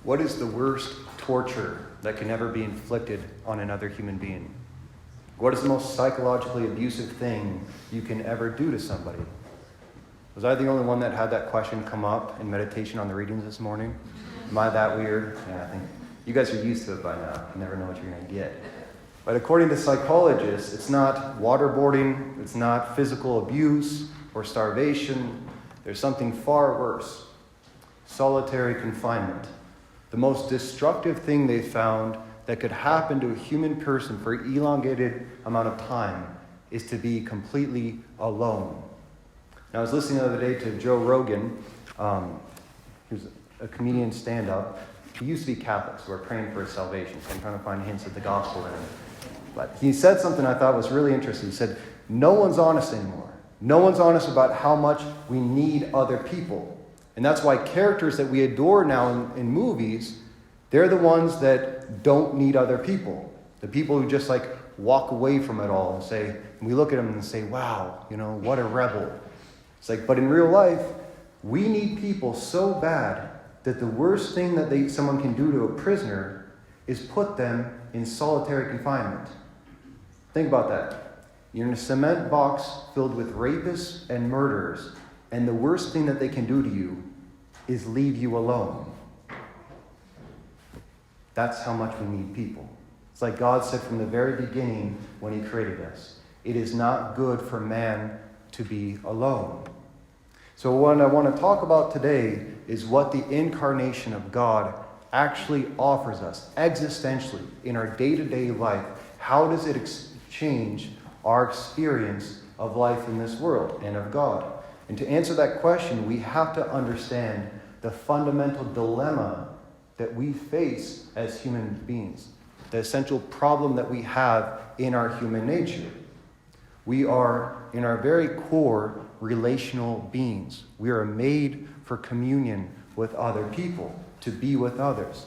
What is the worst torture that can ever be inflicted on another human being? What is the most psychologically abusive thing you can ever do to somebody? Was I the only one that had that question come up in meditation on the readings this morning? Am I that weird? Yeah, I think you guys are used to it by now. You never know what you're going to get. But according to psychologists, it's not waterboarding, it's not physical abuse or starvation. There's something far worse. Solitary confinement. The most destructive thing they found that could happen to a human person for an elongated amount of time is to be completely alone. Now, I was listening the other day to Joe Rogan. He was a comedian stand-up. He used to be Catholic, so we're praying for his salvation. So I'm trying to find hints of the gospel in him. But he said something I thought was really interesting. He said, no one's honest anymore. No one's honest about how much we need other people. And that's why characters that we adore now in movies, they're the ones that don't need other people. The people who just walk away from it all and we look at them and say, wow, what a rebel. It's but in real life, we need people so bad that the worst thing that someone can do to a prisoner is put them in solitary confinement. Think about that. You're in a cement box filled with rapists and murderers, and the worst thing that they can do to you is leave you alone. That's how much we need people. It's like God said from the very beginning when he created us. It is not good for man to be alone. So what I want to talk about today is what the incarnation of God actually offers us existentially in our day-to-day life. How does it change our experience of life in this world and of God? And to answer that question, we have to understand the fundamental dilemma that we face as human beings, the essential problem that we have in our human nature. We are, in our very core, relational beings. We are made for communion with other people, to be with others.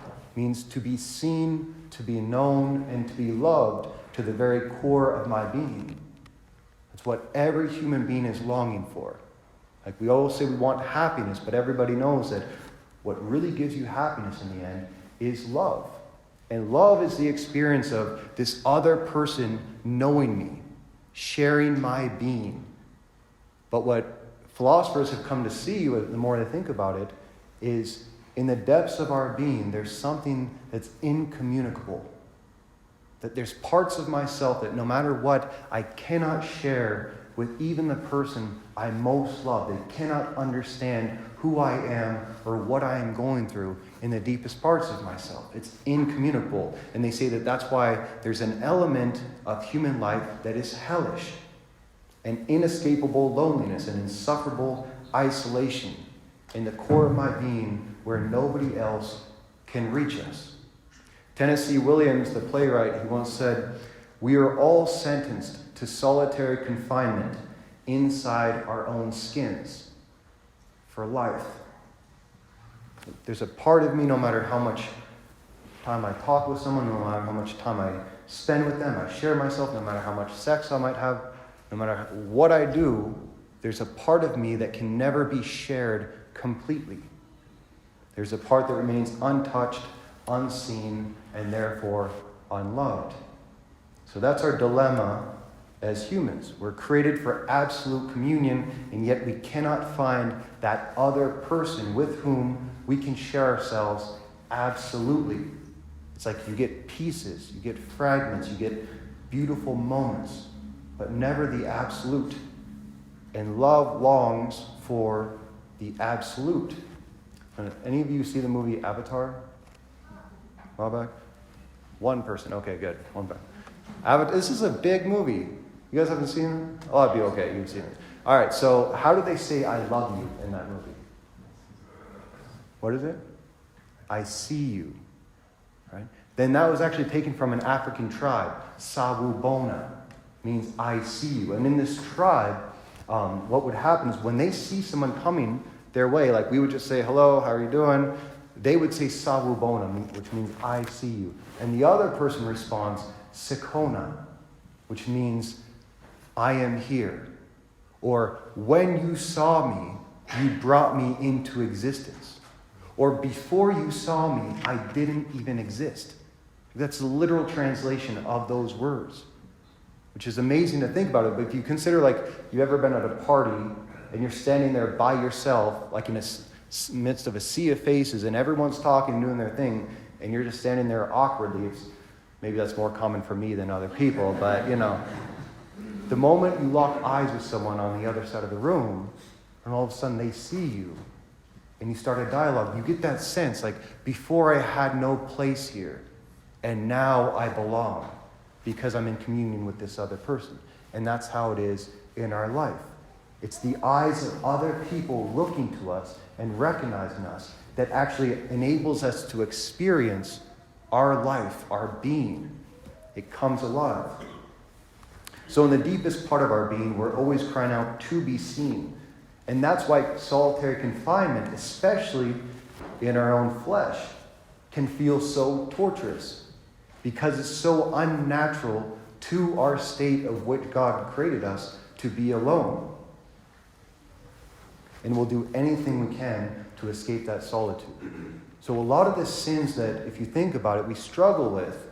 It means to be seen, to be known, and to be loved to the very core of my being. It's what every human being is longing for. We always say we want happiness, but everybody knows that what really gives you happiness in the end is love. And love is the experience of this other person knowing me, sharing my being. But what philosophers have come to see, the more they think about it, is in the depths of our being, there's something that's incommunicable. That there's parts of myself that no matter what, I cannot share with even the person I most love. They cannot understand who I am or what I am going through in the deepest parts of myself. It's incommunicable. And they say that that's why there's an element of human life that is hellish. An inescapable loneliness, an insufferable isolation in the core of my being where nobody else can reach us. Tennessee Williams, the playwright, he once said, "We are all sentenced to solitary confinement inside our own skins for life." There's a part of me, no matter how much time I talk with someone, no matter how much time I spend with them, I share myself, no matter how much sex I might have, no matter what I do, there's a part of me that can never be shared completely. There's a part that remains untouched, unseen, and therefore unloved. So that's our dilemma as humans. We're created for absolute communion, and yet we cannot find that other person with whom we can share ourselves absolutely. It's like you get pieces, you get fragments, you get beautiful moments, but never the absolute. And love longs for the absolute. Any of you see the movie Avatar? A while back? One person. Okay, good. One back. This is a big movie. You guys haven't seen it? Oh, that'd be okay. You've seen it. All right, so how do they say I love you in that movie? What is it? I see you. Right? Then that was actually taken from an African tribe. Sawubona means I see you. And in this tribe, what would happen is when they see someone coming their way, like we would just say, hello, how are you doing? They would say sawubona, which means I see you. And the other person responds, sikona, which means I am here. Or when you saw me, you brought me into existence. Or before you saw me, I didn't even exist. That's the literal translation of those words, which is amazing to think about it. But if you consider, like, you've ever been at a party and you're standing there by yourself, like in the midst of a sea of faces, and everyone's talking and doing their thing, and you're just standing there awkwardly. Maybe that's more common for me than other people, but, the moment you lock eyes with someone on the other side of the room, and all of a sudden they see you, and you start a dialogue, you get that sense, like, before I had no place here, and now I belong, because I'm in communion with this other person. And that's how it is in our life. It's the eyes of other people looking to us and recognizing us that actually enables us to experience our life, our being. It comes alive. So in the deepest part of our being, we're always crying out to be seen. And that's why solitary confinement, especially in our own flesh, can feel so torturous, because it's so unnatural to our state of which God created us to be alone. And we'll do anything we can to escape that solitude. So a lot of the sins that, if you think about it, we struggle with,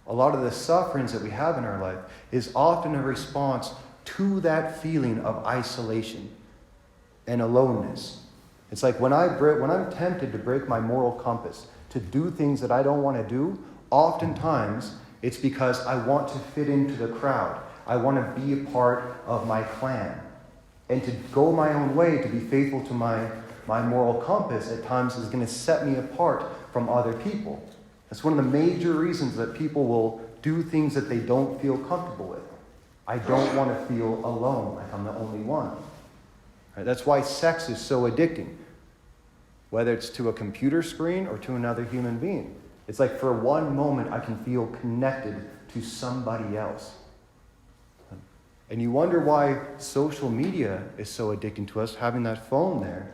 a lot of the sufferings that we have in our life, is often a response to that feeling of isolation and aloneness. It's like when I'm tempted to break my moral compass, to do things that I don't want to do, oftentimes it's because I want to fit into the crowd. I want to be a part of my clan. And to go my own way, to be faithful to my moral compass, at times is going to set me apart from other people. That's one of the major reasons that people will do things that they don't feel comfortable with. I don't want to feel alone, like I'm the only one. Right? That's why sex is so addicting, whether it's to a computer screen or to another human being. It's like for one moment I can feel connected to somebody else. And you wonder why social media is so addicting to us, having that phone there.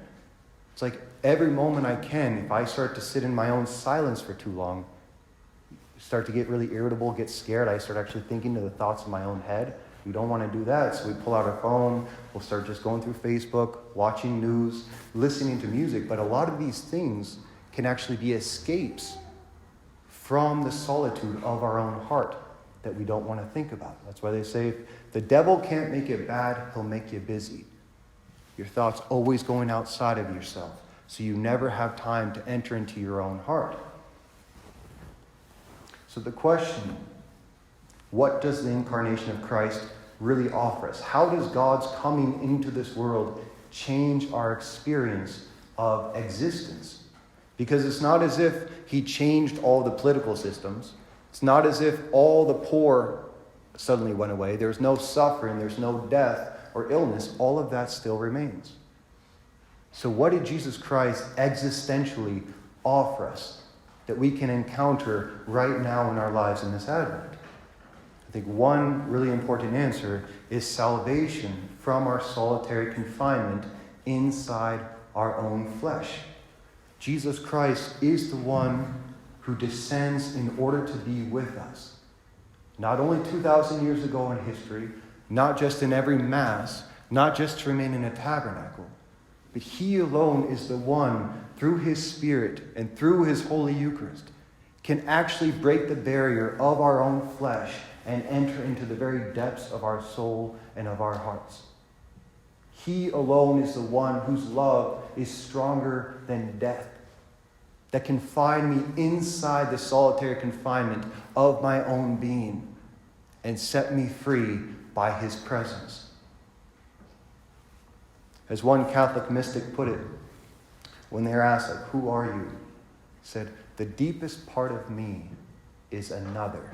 It's like every moment I can, if I start to sit in my own silence for too long, start to get really irritable, get scared, I start actually thinking to the thoughts in my own head. We don't want to do that, so we pull out our phone, we'll start just going through Facebook, watching news, listening to music. But a lot of these things can actually be escapes from the solitude of our own heart that we don't want to think about. That's why they say, if the devil can't make it bad, he'll make you busy. Your thoughts always going outside of yourself, so you never have time to enter into your own heart. So the question, what does the incarnation of Christ really offer us? How does God's coming into this world change our experience of existence? Because it's not as if he changed all the political systems. It's not as if all the poor suddenly went away. There's no suffering, there's no death or illness. All of that still remains. So what did Jesus Christ existentially offer us that we can encounter right now in our lives in this Advent? I think one really important answer is salvation from our solitary confinement inside our own flesh. Jesus Christ is the one who descends in order to be with us. Not only 2,000 years ago in history, not just in every Mass, not just to remain in a tabernacle, but he alone is the one, through his Spirit and through his Holy Eucharist, can actually break the barrier of our own flesh and enter into the very depths of our soul and of our hearts. He alone is the one whose love is stronger than death, that can find me inside the solitary confinement of my own being and set me free by his presence. As one Catholic mystic put it, when they were asked, like, who are you? He said, the deepest part of me is another.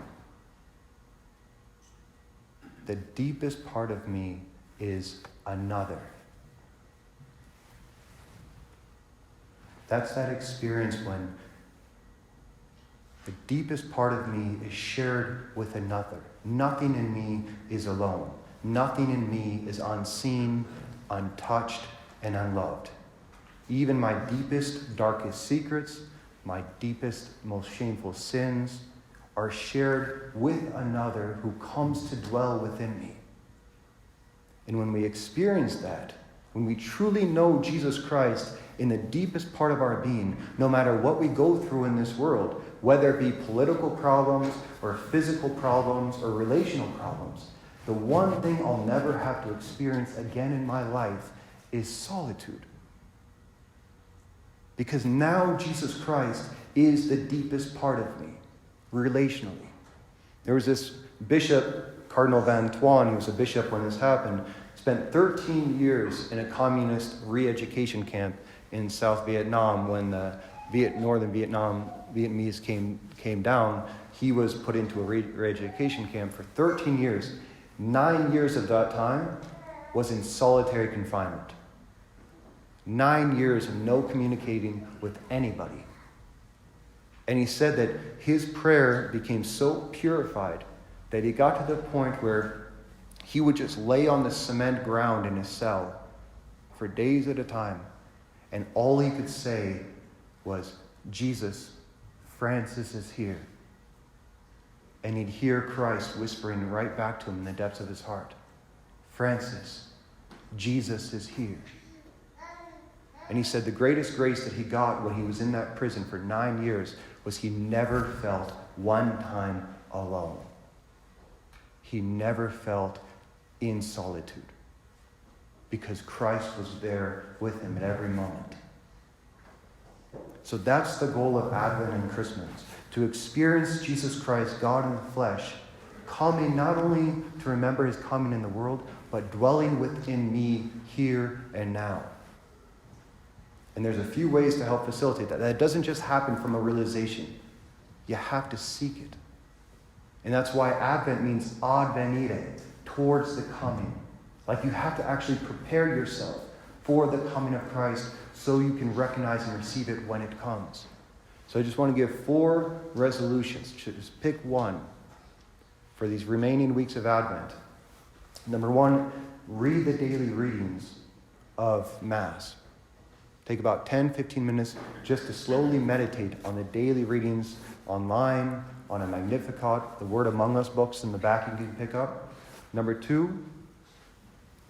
The deepest part of me is another. That's that experience when the deepest part of me is shared with another. Nothing in me is alone. Nothing in me is unseen, untouched, and unloved. Even my deepest, darkest secrets, my deepest, most shameful sins are shared with another who comes to dwell within me. And when we experience that, When we truly know Jesus Christ in the deepest part of our being, no matter what we go through in this world, whether it be political problems or physical problems or relational problems, the one thing I'll never have to experience again in my life is solitude. Because now Jesus Christ is the deepest part of me, relationally. There was this bishop, Cardinal Van Tuan, he was a bishop when this happened, spent 13 years in a communist re-education camp in South Vietnam. When the northern Vietnamese came down, he was put into a re-education camp for 13 years. 9 years of that time was in solitary confinement. 9 years of no communicating with anybody. And he said that his prayer became so purified that he got to the point where he would just lay on the cement ground in his cell for days at a time. And all he could say was, "Jesus, Francis is here." And he'd hear Christ whispering right back to him in the depths of his heart, "Francis, Jesus is here." And he said the greatest grace that he got when he was in that prison for 9 years was he never felt one time alone. He never felt in solitude because Christ was there with him at every moment. So that's the goal of Advent and Christmas, to experience Jesus Christ, God in the flesh, coming not only to remember his coming in the world, but dwelling within me here and now. And there's a few ways to help facilitate that. That doesn't just happen from a realization. You have to seek it. And that's why Advent means ad venire, towards the coming. Like you have to actually prepare yourself for the coming of Christ so you can recognize and receive it when it comes. So I just want to give 4 resolutions. Just pick one for these remaining weeks of Advent. Number 1, read the daily readings of Mass. Take about 10-15 minutes just to slowly meditate on the daily readings online, on a Magnificat, the Word Among Us books in the back you can pick up. Number 2,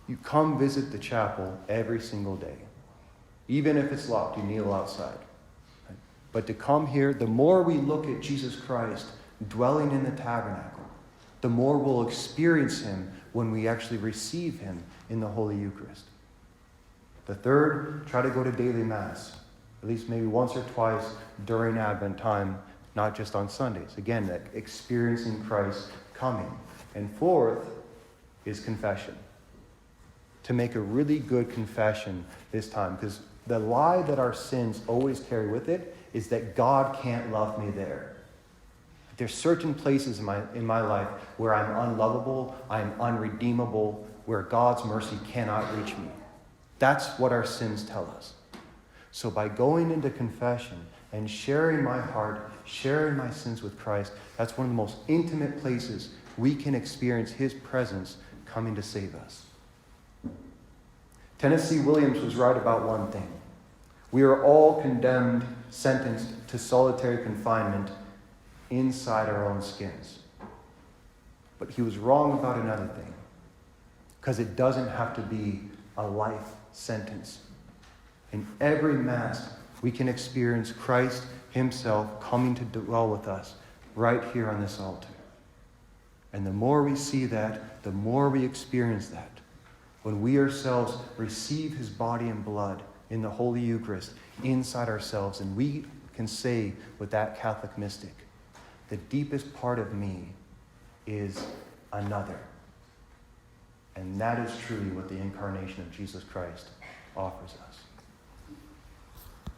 you come visit the chapel every single day. Even if it's locked, you kneel outside. Right? But to come here, the more we look at Jesus Christ dwelling in the tabernacle, the more we'll experience him when we actually receive him in the Holy Eucharist. The 3rd, try to go to daily Mass, at least maybe once or twice during Advent time, not just on Sundays. Again, that experiencing Christ coming. And 4th is confession. To make a really good confession this time, because the lie that our sins always carry with it is that God can't love me there. There's certain places in my life where I'm unlovable, I'm unredeemable, where God's mercy cannot reach me. That's what our sins tell us. So by going into confession and sharing my heart, sharing my sins with Christ, that's one of the most intimate places we can experience his presence coming to save us. Tennessee Williams was right about one thing. We are all condemned, sentenced to solitary confinement inside our own skins. But he was wrong about another thing, because it doesn't have to be a life sentence. In every Mass, we can experience Christ himself coming to dwell with us right here on this altar. And the more we see that, the more we experience that. When we ourselves receive his body and blood in the Holy Eucharist inside ourselves, and we can say with that Catholic mystic, the deepest part of me is another. And that is truly what the Incarnation of Jesus Christ offers us.